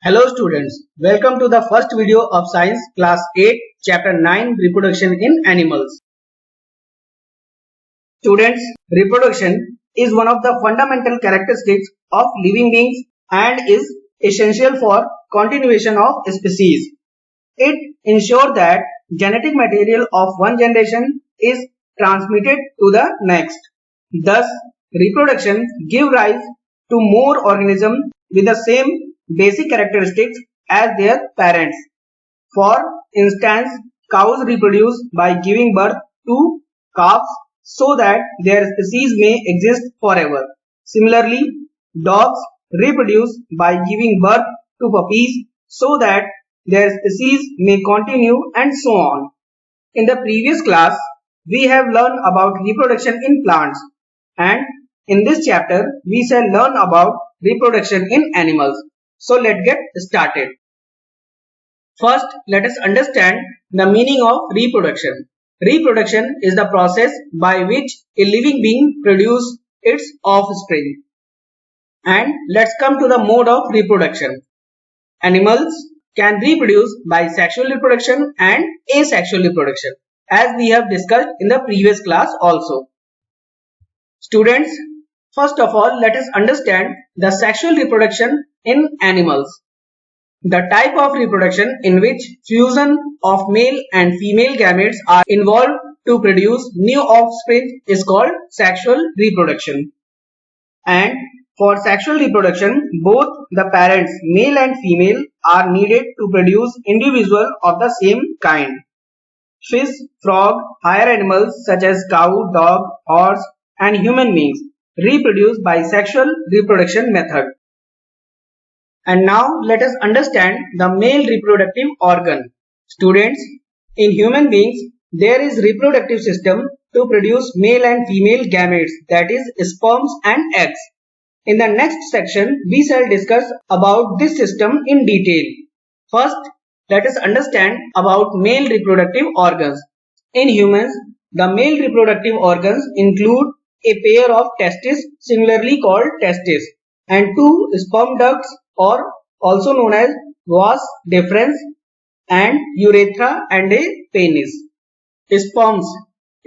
Hello students, welcome to the first video of Science Class 8 Chapter 9 Reproduction in Animals. Students, reproduction is one of the fundamental characteristics of living beings and is essential for continuation of species. It ensures that genetic material of one generation is transmitted to the next. Thus, reproduction gives rise to more organisms with the same basic characteristics as their parents. For instance, cows reproduce by giving birth to calves so that their species may exist forever. Similarly, dogs reproduce by giving birth to puppies so that their species may continue and so on. In the previous class, we have learned about reproduction in plants, and in this chapter, we shall learn about reproduction in animals. So let's get started. First, let us understand the meaning of reproduction. Reproduction is the process by which a living being produces its offspring. And let's come to the mode of reproduction. Animals can reproduce by sexual reproduction and asexual reproduction, as we have discussed in the previous class also. Students, first of all, let us understand the sexual reproduction in animals. The type of reproduction in which fusion of male and female gametes are involved to produce new offspring is called sexual reproduction. And for sexual reproduction, both the parents, male and female, are needed to produce individuals of the same kind. Fish, frog, higher animals such as cow, dog, horse, and human beings reproduce by sexual reproduction method. And now let us understand the male reproductive organ. Students, in human beings, there is reproductive system to produce male and female gametes, that is sperms and eggs. In the next section, we shall discuss about this system in detail. First, let us understand about male reproductive organs. In humans, the male reproductive organs include a pair of testes, singularly called testes, and two sperm ducts, or also known as vas deferens, and urethra and a penis. Sperms.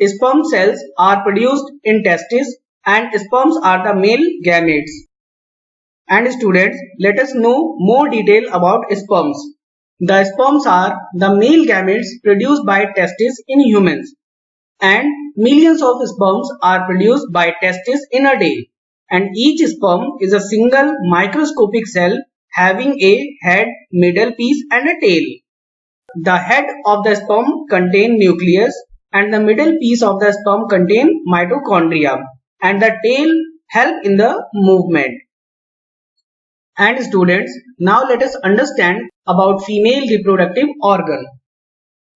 Sperm cells are produced in testes and sperms are the male gametes. And students, let us know more detail about sperms. The sperms are the male gametes produced by testes in humans, and millions of sperms are produced by testes in a day. And each sperm is a single microscopic cell having a head, middle piece and a tail. The head of the sperm contains nucleus and the middle piece of the sperm contains mitochondria, and the tail help in the movement. And students, now let us understand about female reproductive organ.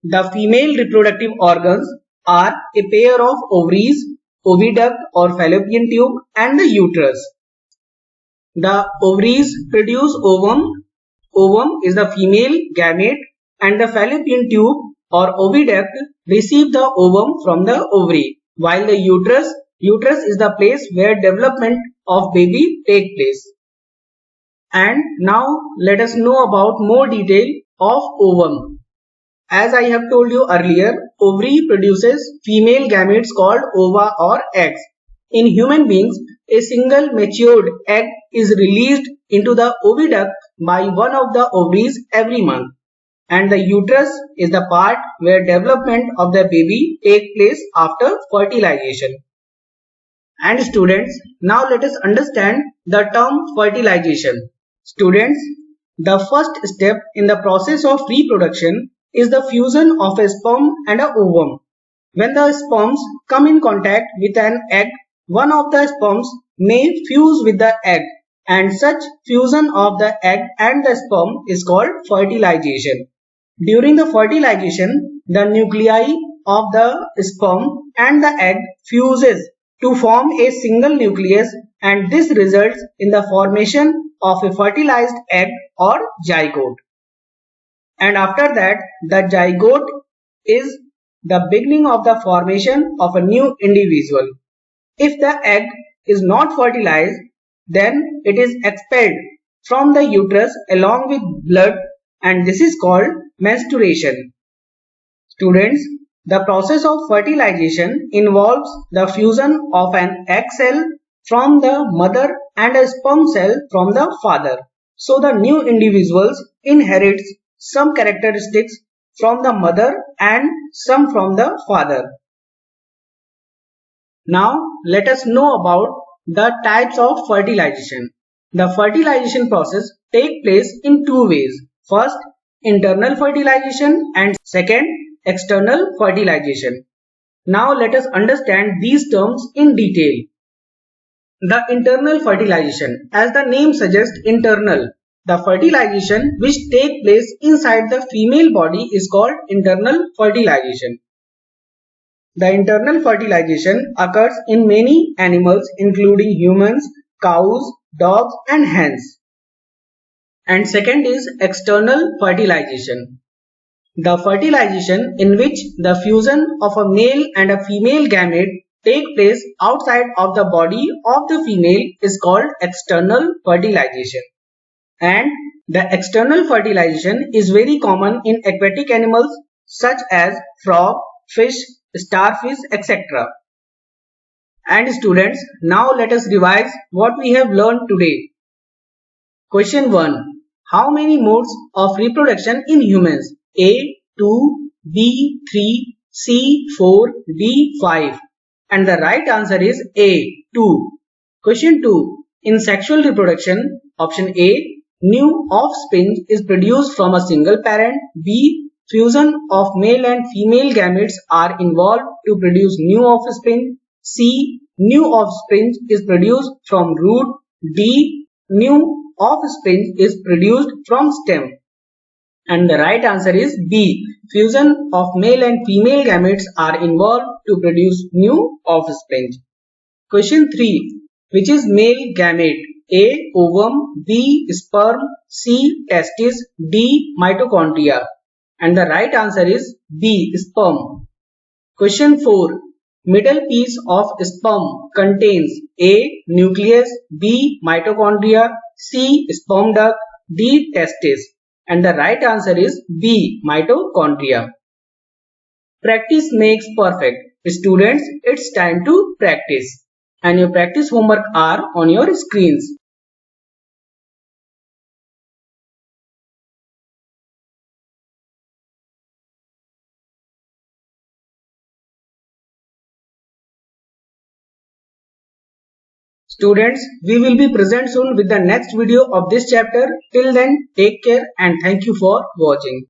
The female reproductive organs are a pair of ovaries, oviduct or fallopian tube, and the uterus. The ovaries produce ovum. Ovum is the female gamete, and the fallopian tube or oviduct receive the ovum from the ovary, while the uterus is the place where development of baby take place. And now let us know about more detail of ovum. As I have told you earlier, ovary produces female gametes called ova or eggs. In human beings, a single matured egg is released into the oviduct by one of the ovaries every month. And the uterus is the part where development of the baby takes place after fertilization. And students, now let us understand the term fertilization. Students, the first step in the process of reproduction is the fusion of a sperm and an ovum. When the sperms come in contact with an egg, one of the sperms may fuse with the egg, and such fusion of the egg and the sperm is called fertilization. During the fertilization, the nuclei of the sperm and the egg fuses to form a single nucleus, and this results in the formation of a fertilized egg or zygote. And after that, the zygote is the beginning of the formation of a new individual. If the egg is not fertilized, then it is expelled from the uterus along with blood, and this is called menstruation. Students, the process of fertilization involves the fusion of an egg cell from the mother and a sperm cell from the father. So the new individuals inherits some characteristics from the mother and some from the father. Now let us know about the types of fertilization. The fertilization process takes place in two ways. First, internal fertilization, and second, external fertilization. Now let us understand these terms in detail. The internal fertilization, as the name suggests, internal. The fertilization which takes place inside the female body is called internal fertilization. The internal fertilization occurs in many animals including humans, cows, dogs and hens. And second is external fertilization. The fertilization in which the fusion of a male and a female gamete take place outside of the body of the female is called external fertilization. And the external fertilization is very common in aquatic animals such as frog, fish, starfish, etc. And students, now let us revise what we have learned today. Question 1. How many modes of reproduction in humans? A. 2, B. 3, C. 4, D. 5. And the right answer is A. 2. Question 2. In sexual reproduction, option A. New offspring is produced from a single parent. B. Fusion of male and female gametes are involved to produce new offspring. C. New offspring is produced from root. D. New offspring is produced from stem. And the right answer is B. Fusion of male and female gametes are involved to produce new offspring. Question 3. Which is male gamete? A. Ovum, B. Sperm, C. Testis, D. Mitochondria. And the right answer is B. Sperm. Question 4. Middle piece of sperm contains A. Nucleus, B. Mitochondria, C. Sperm duct, D. Testis. And the right answer is B. Mitochondria. Practice makes perfect. Students, it's time to practice. And your practice homework are on your screens. Students, we will be present soon with the next video of this chapter. Till then, take care and thank you for watching.